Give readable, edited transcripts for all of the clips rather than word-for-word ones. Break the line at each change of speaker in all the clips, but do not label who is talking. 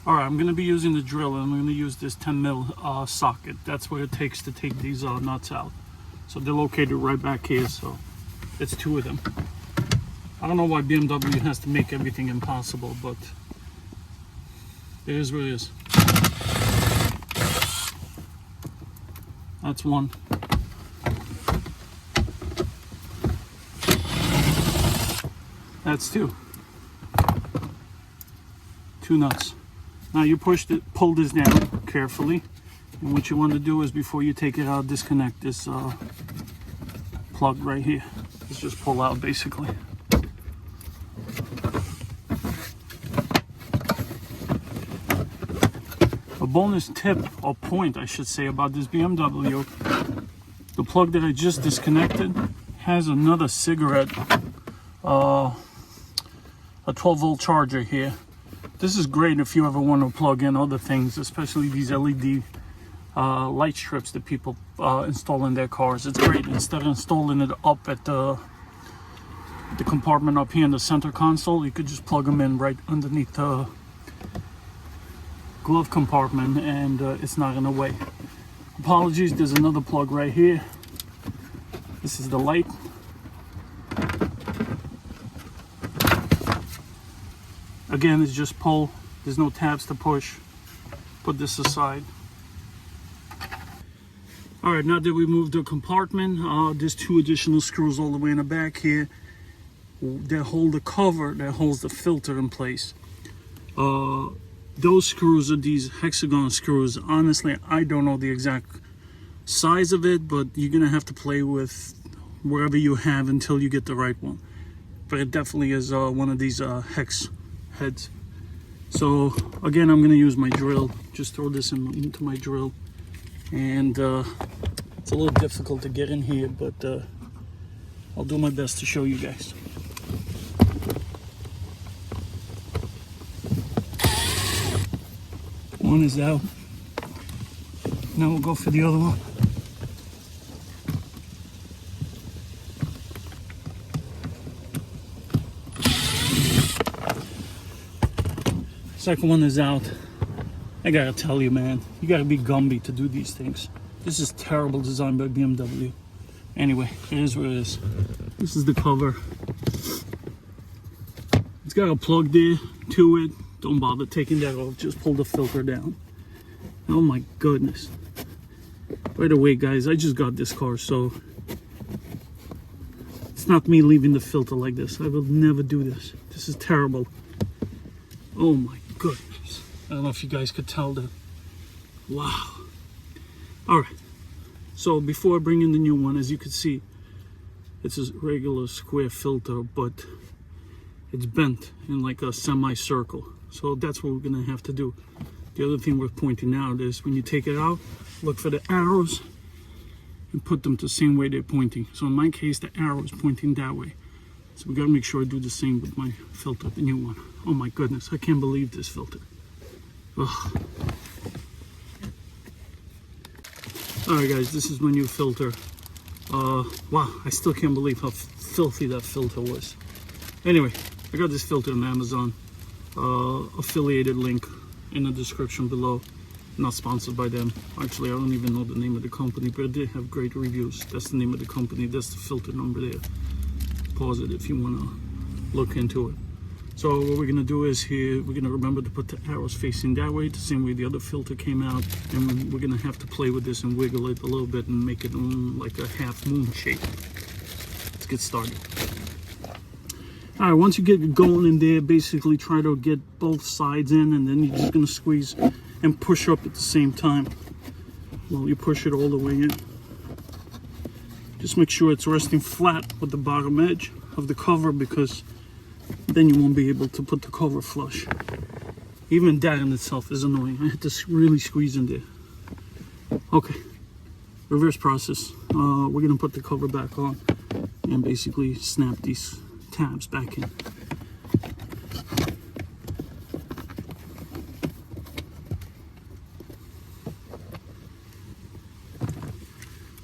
All right, I'm going to be using the drill, and I'm going to use this 10 mil socket. That's what it takes to take these nuts out. So they're located right back here, so it's two of them. I don't know why BMW has to make everything impossible, but it is what it is. That's one. That's two. Two nuts. Now you pull this down carefully, and what you want to do is before you take it out, disconnect this plug right here. It's just pull out basically. A bonus tip or point I should say about this BMW, the plug that I just disconnected has another cigarette, a 12-volt charger here. This is great if you ever want to plug in other things, especially these LED light strips that people install in their cars. It's great. Instead of installing it up at the compartment up here in the center console, you could just plug them in right underneath the glove compartment, and it's not in the way. Apologies, there's another plug right here. This is the light. Again, it's just pull. There's no tabs to push. Put this aside. All right, now that we moved the compartment, there's two additional screws all the way in the back here that hold the cover that holds the filter in place. Those screws are these hexagon screws. Honestly, I don't know the exact size of it, but you're gonna have to play with wherever you have until you get the right one. But it definitely is one of these hex heads. So again, I'm gonna use my drill. Just throw this into my drill, and it's a little difficult to get in here, but I'll do my best to show you guys. One is out. Now we'll go for the other one. Second one is out. I gotta tell you, man, you gotta be Gumby to do these things. This is terrible design by BMW. Anyway, it is what it is. This is the cover. It's got a plug there to it. Don't bother taking that off, just pull the filter down. Oh my goodness. By the way, guys, I just got this car, so it's not me leaving the filter like this. I will never do this. This is terrible. Oh my goodness. I don't know if you guys could tell that. Wow. All right. So before I bring in the new one, as you can see, it's a regular square filter, but it's bent in like a semicircle. So that's what we're gonna have to do. The other thing worth pointing out is when you take it out, look for the arrows and put them the same way they're pointing. So in my case, the arrow is pointing that way. So we gotta make sure I do the same with my filter, the new one. Oh my goodness, I can't believe this filter. Ugh. All right, guys, this is my new filter. Wow, I still can't believe how filthy that filter was. Anyway, I got this filter on Amazon. Affiliated link in the description below. Not sponsored by them. Actually, I don't even know the name of the company, but they have great reviews. That's the name of the company. That's the filter number there. Pause it if you want to look into it. So what we're going to do is here, we're going to remember to put the arrows facing that way, the same way the other filter came out. And we're going to have to play with this and wiggle it a little bit and make it like a half moon shape. Let's get started. All right, once you get going in there, basically try to get both sides in, and then you're just going to squeeze and push up at the same time. Well, you push it all the way in. Just make sure it's resting flat with the bottom edge of the cover, because then you won't be able to put the cover flush. Even that in itself is annoying. I had to really squeeze in there. Okay, reverse process. We're going to put the cover back on and basically snap these tabs back in.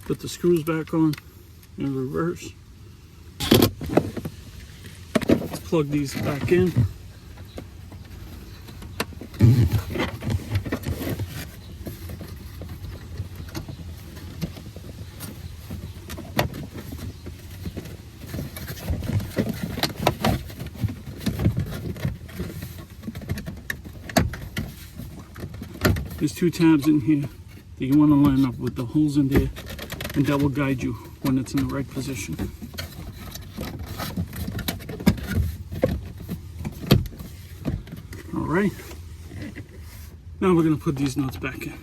Put the screws back on in reverse. Let's plug these back in. There's 2 tabs in here that you want to line up with the holes in there, and that will guide you when it's in the right position. All right. Now we're going to put these nuts back in.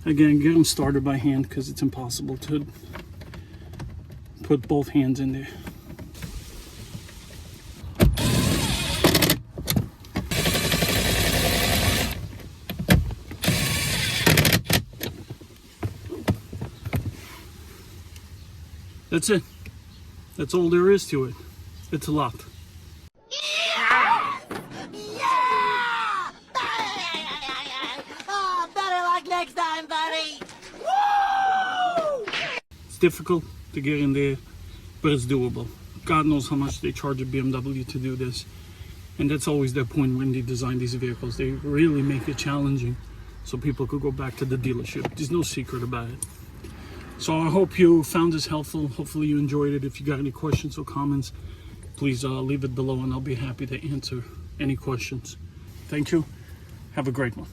Again, get them started by hand because it's impossible to put both hands in there. That's it. That's all there is to it. It's a lot.
Next time, buddy. Woo!
It's difficult to get in there, but it's doable. God knows how much they charge a BMW to do this. And that's always their point when they design these vehicles. They really make it challenging so people could go back to the dealership. There's no secret about it. So I hope you found this helpful. Hopefully you enjoyed it. If you got any questions or comments, please leave it below and I'll be happy to answer any questions. Thank you. Have a great one.